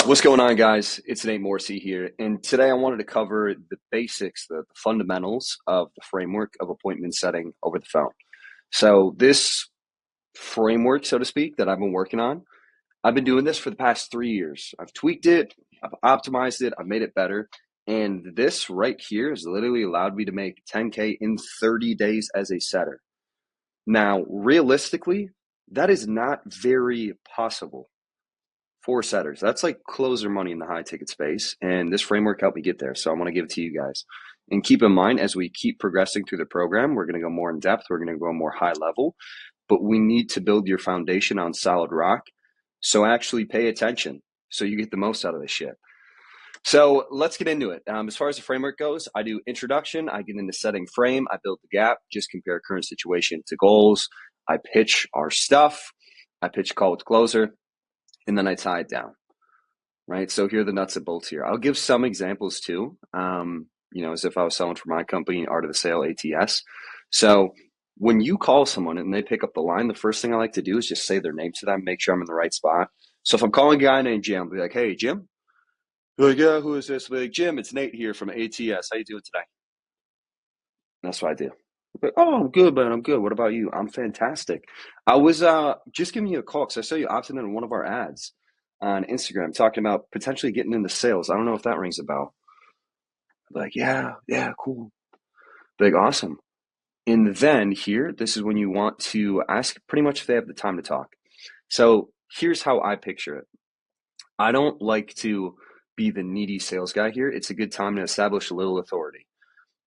What's going on, guys? It's Nate Morsey here, and today I wanted to cover the basics, the fundamentals of the framework of appointment setting over the phone. So, this framework, so to speak, that I've been working on, I've been doing this for the past 3 years. I've tweaked it, I've optimized it, I've made it better, and this right here has literally allowed me to make 10K in 30 days as a setter. Now, realistically, that is not very possible for setters. That's like closer money in the high ticket space. And this framework helped me get there. So I want to give it to you guys. And keep in mind, as we keep progressing through the program, we're going to go more in depth. We're going to go more high level, but we need to build your foundation on solid rock. So actually pay attention so you get the most out of this shit. So let's get into it. As far as the framework goes, I do introduction. I get into setting frame. I build the gap, just compare current situation to goals. I pitch our stuff. I pitch call with closer. And then I tie it down, right? So here are the nuts and bolts here. I'll give some examples too, as if I was selling for my company, Art of the Sale, ATS. So when you call someone and they pick up the line, the first thing I like to do is just say their name to them, make sure I'm in the right spot. So if I'm calling a guy named Jim, I'll be like, hey, Jim? Like, yeah, who is this? I'll be like, Jim, it's Nate here from ATS. How you doing today? And that's what I do. Like, oh, I'm good, man. I'm good. What about you? I'm fantastic. I was just giving you a call because I saw you opted in one of our ads on Instagram talking about potentially getting into sales. I don't know if that rings a bell. Like, yeah, cool. Like, awesome. And then here, this is when you want to ask pretty much if they have the time to talk. So here's how I picture it. I don't like to be the needy sales guy here. It's a good time to establish a little authority.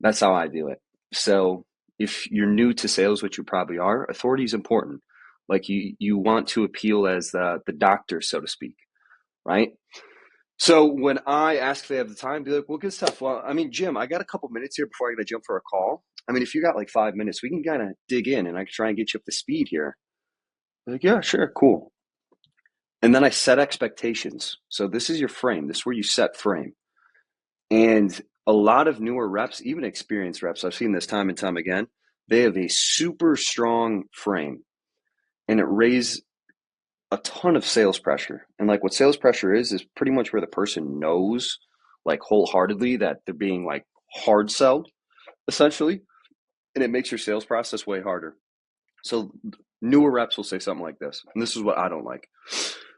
That's how I do it. So if you're new to sales, which you probably are, authority is important. Like you want to appeal as the doctor, so to speak, right? So when I ask if they have the time, be like, well, good stuff. Well, I mean, Jim, I got a couple minutes here before I got to jump for a call. I mean, if you got like 5 minutes, we can kind of dig in and I can try and get you up to speed here. Like, yeah, sure, cool. And then I set expectations. So this is your frame. This is where you set frame. And a lot of newer reps, even experienced reps, I've seen this time and time again, they have a super strong frame and it raises a ton of sales pressure. And like what sales pressure is pretty much where the person knows like wholeheartedly that they're being like hard sold essentially. And it makes your sales process way harder. So newer reps will say something like this. And this is what I don't like.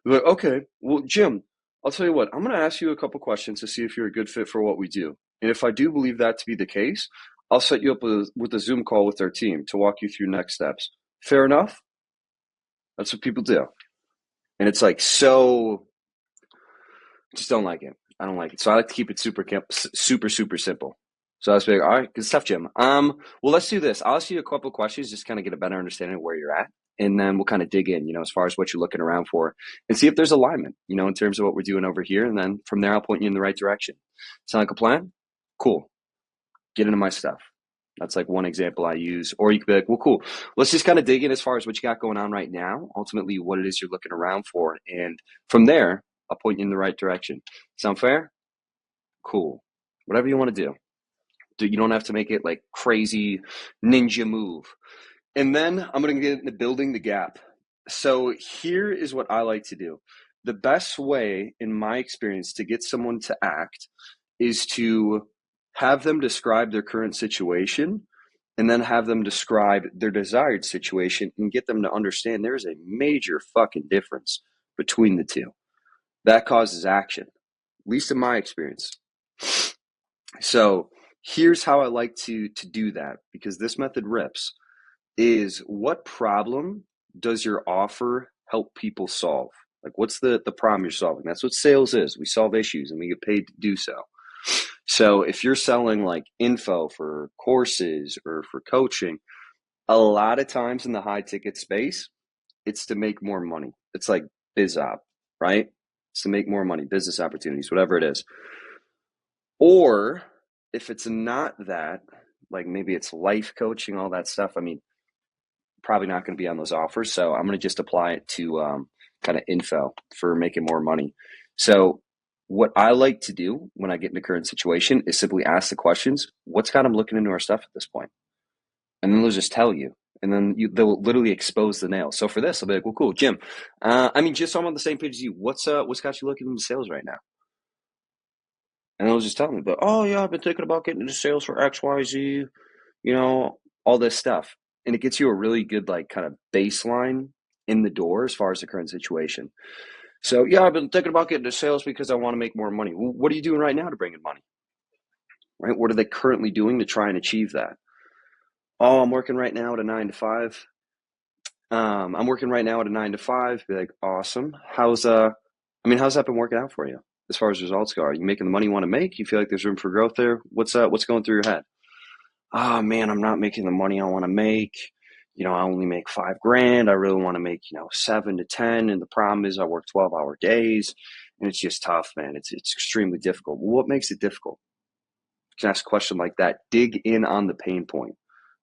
They're like, okay, well, Jim, I'll tell you what, I'm going to ask you a couple questions to see if you're a good fit for what we do. And if I do believe that to be the case, I'll set you up with a Zoom call with our team to walk you through next steps. Fair enough? That's what people do. And it's like, so just don't like it. I don't like it. So I like to keep it super simple. So I was like, all right, good stuff, Jim. Well, let's do this. I'll ask you a couple of questions, just kind of get a better understanding of where you're at. And then we'll kind of dig in, as far as what you're looking around for and see if there's alignment, in terms of what we're doing over here. And then from there, I'll point you in the right direction. Sound like a plan? Cool. Get into my stuff. That's like one example I use. Or you could be like, well, cool. Let's just kind of dig in as far as what you got going on right now, ultimately what it is you're looking around for. And from there, I'll point you in the right direction. Sound fair? Cool. Whatever you want to do. You don't have to make it like crazy ninja move. And then I'm going to get into building the gap. So here is what I like to do. The best way, in my experience, to get someone to act is to have them describe their current situation and then have them describe their desired situation and get them to understand there's a major fucking difference between the two. That causes action, at least in my experience. So here's how I like to do that, because this method rips, is what problem does your offer help people solve? Like, what's the problem you're solving? That's what sales is. We solve issues and we get paid to do so. So if you're selling like info for courses or for coaching, a lot of times in the high ticket space, it's to make more money. It's like biz op, right? It's to make more money, business opportunities, whatever it is. Or if it's not that, like maybe it's life coaching, all that stuff. I mean, probably not going to be on those offers. So I'm going to just apply it to kind of info for making more money. So what I like to do when I get in the current situation is simply ask the questions, what's got them looking into our stuff at this point? And then they'll just tell you. And then they'll literally expose the nail. So for this, I'll be like, well, cool, Jim. Just so I'm on the same page as you, what's got you looking into sales right now? And they'll just tell me, but oh yeah, I've been thinking about getting into sales for XYZ, all this stuff. And it gets you a really good like kind of baseline in the door as far as the current situation. So yeah, I've been thinking about getting into sales because I want to make more money. Well, what are you doing right now to bring in money? Right? What are they currently doing to try and achieve that? Oh, I'm working right now at a 9 to 5. I'm working right now at a 9 to 5. Be like, awesome. How's that been working out for you as far as results go? Are you making the money you want to make? You feel like there's room for growth there? What's going through your head? Oh man, I'm not making the money I want to make. I only make 5 grand. I really want to make, 7 to 10. And the problem is I work 12-hour days and it's just tough, man. It's extremely difficult. Well, what makes it difficult? You can ask a question like that. Dig in on the pain point.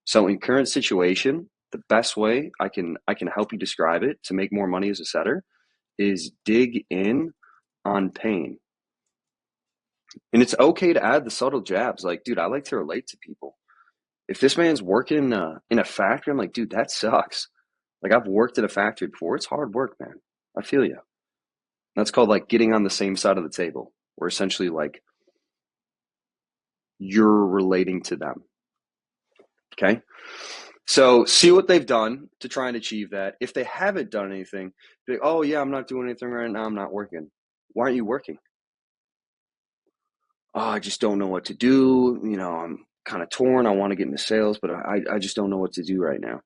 So in current situation, the best way I can help you describe it to make more money as a setter is dig in on pain. And it's okay to add the subtle jabs. Like, dude, I like to relate to people. If this man's working in a factory, I'm like, dude, that sucks. Like, I've worked at a factory before. It's hard work, man. I feel you. That's called like getting on the same side of the table, where essentially like you're relating to them. Okay. So see what they've done to try and achieve that. If they haven't done anything, be like, oh yeah, I'm not doing anything right now. I'm not working. Why aren't you working? Oh, I just don't know what to do. I'm kind of torn. I want to get into sales, but I just don't know what to do right now.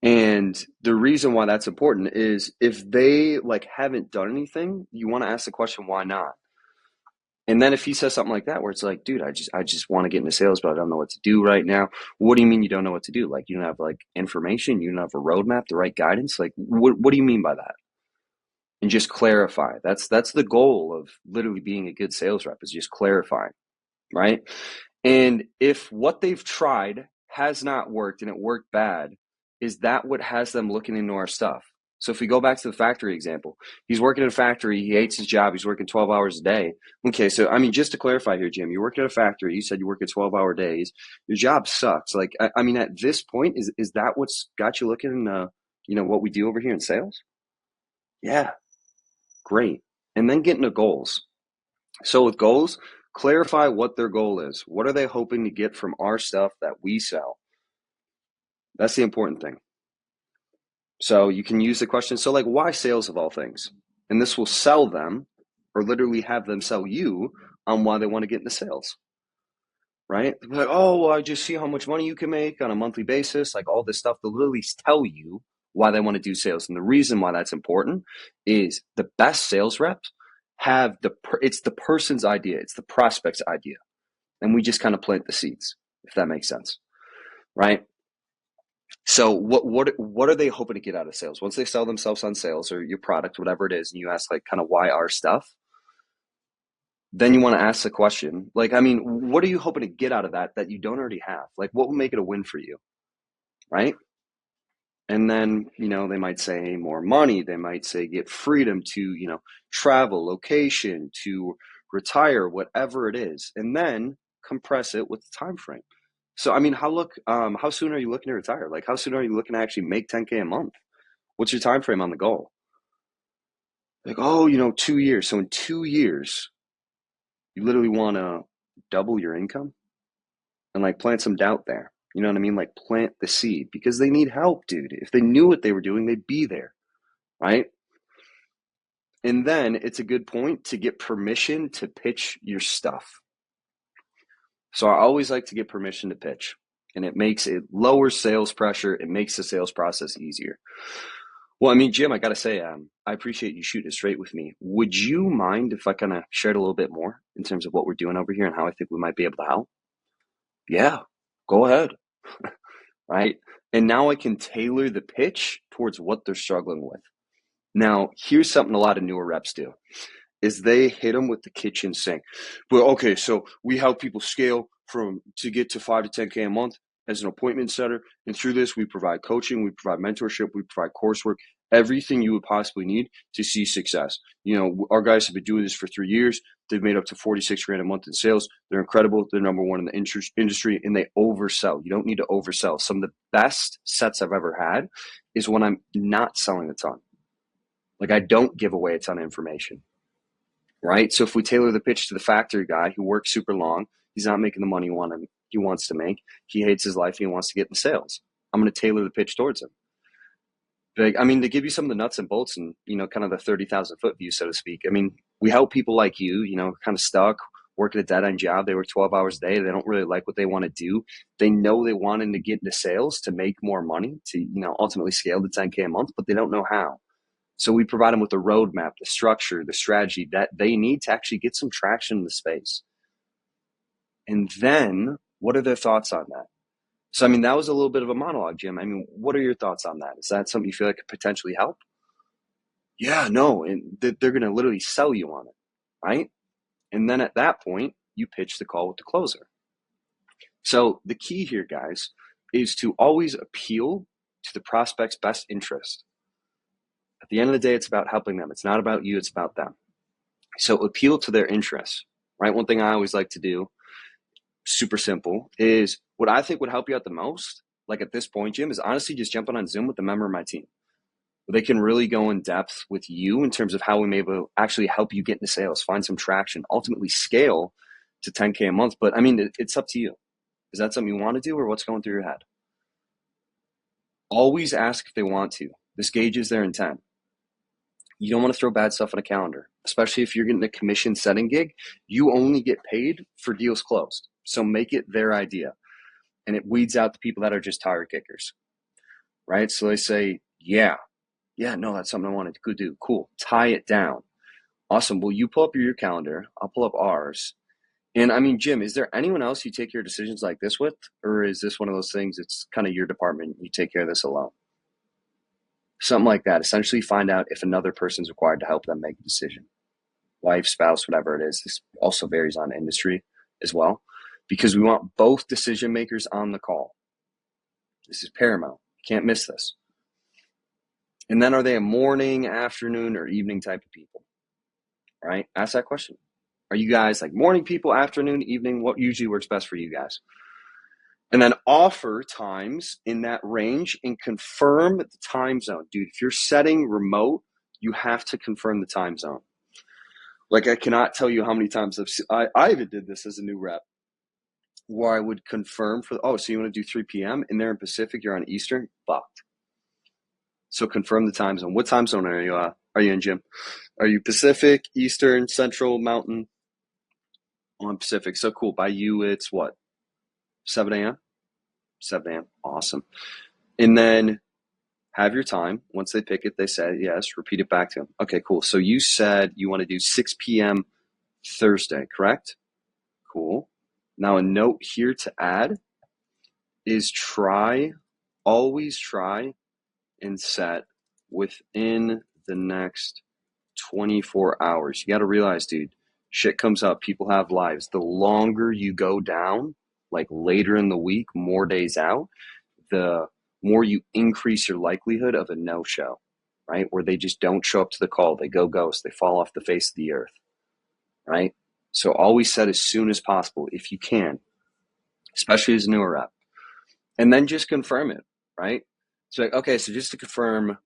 And the reason why that's important is if they like haven't done anything, you want to ask the question, why not? And then if he says something like that, where it's like, dude, I just want to get into sales, but I don't know what to do right now. What do you mean you don't know what to do? Like, you don't have like information, you don't have a roadmap, the right guidance. Like, what do you mean by that? And just clarify. That's the goal of literally being a good sales rep, is just clarifying, right? And if what they've tried has not worked and it worked bad, is that what has them looking into our stuff? So if we go back to the factory example, he's working at a factory, he hates his job, he's working 12 hours a day. Okay, so just to clarify here, Jim, you're working at a factory, you said you work at 12-hour days, your job sucks. Like, at this point, is that what's got you looking, what we do over here in sales? Yeah, great. And then get into goals. So with goals, clarify what their goal is. What are they hoping to get from our stuff that we sell? That's the important thing. So you can use the question, so like, why sales of all things? And this will sell them, or literally have them sell you on why they want to get into sales, right? Like, oh, well, I just see how much money you can make on a monthly basis, like all this stuff. They'll literally tell you why they want to do sales. And the reason why that's important is the best sales reps have it's the person's idea, it's the prospect's idea. And we just kind of plant the seeds, if that makes sense, right? So what are they hoping to get out of sales? Once they sell themselves on sales or your product, whatever it is, and you ask like kind of why our stuff, then you want to ask the question, like, what are you hoping to get out of that you don't already have? Like, what will make it a win for you, right? And then, they might say more money. They might say get freedom to, travel, location, to retire, whatever it is, and then compress it with the time frame. So, how soon are you looking to retire? Like, how soon are you looking to actually make 10K a month? What's your time frame on the goal? Like, oh, 2 years. So in 2 years, you literally want to double your income and like plant some doubt there. You know what I mean? Like plant the seed, because they need help, dude. If they knew what they were doing, they'd be there, right? And then it's a good point to get permission to pitch your stuff. So I always like to get permission to pitch, and it lowers sales pressure. It makes the sales process easier. Well, Jim, I got to say, I appreciate you shooting it straight with me. Would you mind if I kind of shared a little bit more in terms of what we're doing over here and how I think we might be able to help? Yeah, go ahead. Right? And now I can tailor the pitch towards what they're struggling with. Now, here's something a lot of newer reps do, is they hit them with the kitchen sink. But okay, so we help people scale to get to 5 to 10K a month as an appointment setter. And through this, we provide coaching, we provide mentorship, we provide coursework, everything you would possibly need to see success. Our guys have been doing this for 3 years. They've made up to 46 grand a month in sales. They're incredible. They're number one in the industry, and they oversell. You don't need to oversell. Some of the best sets I've ever had is when I'm not selling a ton. Like, I don't give away a ton of information, right? So if we tailor the pitch to the factory guy who works super long, he's not making the money he wants to make. He hates his life and he wants to get in sales. I'm going to tailor the pitch towards him. Like, I mean, to give you some of the nuts and bolts and, kind of the 30,000 foot view, so to speak. I mean, we help people like you, kind of stuck, working a dead end job. They work 12 hours a day. They don't really like what they want to do. They know they want to get into sales to make more money, to, ultimately scale to 10K a month, but they don't know how. So we provide them with the roadmap, the structure, the strategy that they need to actually get some traction in the space. And then what are their thoughts on that? So, I mean, that was a little bit of a monologue, Jim. I mean, what are your thoughts on that? Is that something you feel like could potentially help? Yeah, no. And they're going to literally sell you on it, right? And then at that point, you pitch the call with the closer. So the key here, guys, is to always appeal to the prospect's best interest. At the end of the day, it's about helping them. It's not about you, it's about them. So appeal to their interests, right? One thing I always like to do, super simple, is what I think would help you out the most, like at this point, Jim, is honestly just jumping on Zoom with a member of my team. They can really go in depth with you in terms of how we may be able to actually help you get into sales, find some traction, ultimately scale to 10K a month. But I mean, it's up to you. Is that something you want to do, or what's going through your head? Always ask if they want to. This gauges their intent. You don't want to throw bad stuff on a calendar, especially if you're getting a commission setting gig. You only get paid for deals closed. So make it their idea. And it weeds out the people that are just tire kickers, right? So they say, yeah, no, that's something I wanted to do. Cool. Tie it down. Awesome. Well, you pull up your calendar. I'll pull up ours. And I mean, Jim, is there anyone else you take your decisions like this with? Or is this one of those things, it's kind of your department, you take care of this alone? Something like that. Essentially find out if another person's required to help them make a decision. Wife, spouse, whatever it is. This also varies on industry as well, because we want both decision makers on the call. This is paramount. You can't miss this. And then are they a morning, afternoon, or evening type of people? Right? Ask that question. Are you guys like morning people, afternoon, evening? What usually works best for you guys? And then offer times in that range and confirm the time zone. Dude, if you're setting remote, you have to confirm the time zone. Like, I cannot tell you how many times I even did this as a new rep, where I would confirm so you want to do 3 p.m. and they're in Pacific, you're on Eastern, fucked. So confirm the time zone. What time zone are you in, Jim? Are you Pacific, Eastern, Central, Mountain? On Pacific. So cool. By you, it's what? 7 a.m.? 7 a.m. Awesome. And then have your time. Once they pick it, they say yes. Repeat it back to them. Okay, cool. So you said you want to do 6 p.m. Thursday, correct? Cool. Now a note here to add is always try and set within the next 24 hours. You got to realize, dude, shit comes up. People have lives. The longer you go down, like later in the week, more days out, the more you increase your likelihood of a no-show, right? Where they just don't show up to the call. They go ghost. They fall off the face of the earth, right? So always set as soon as possible if you can, especially as a newer rep. And then just confirm it, right? So like, okay, so just to confirm,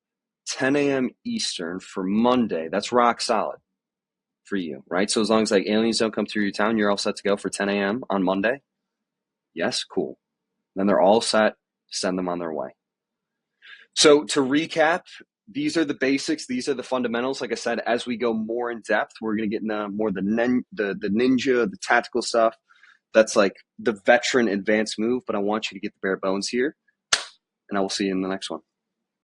10 a.m. Eastern for Monday, that's rock solid for you, right? So as long as like aliens don't come through your town, you're all set to go for 10 a.m. on Monday? Yes, cool. Then they're all set, send them on their way. So to recap, these are the basics. These are the fundamentals. Like I said, as we go more in depth, we're going to get into more the ninja, the tactical stuff. That's like the veteran advanced move, but I want you to get the bare bones here, and I will see you in the next one.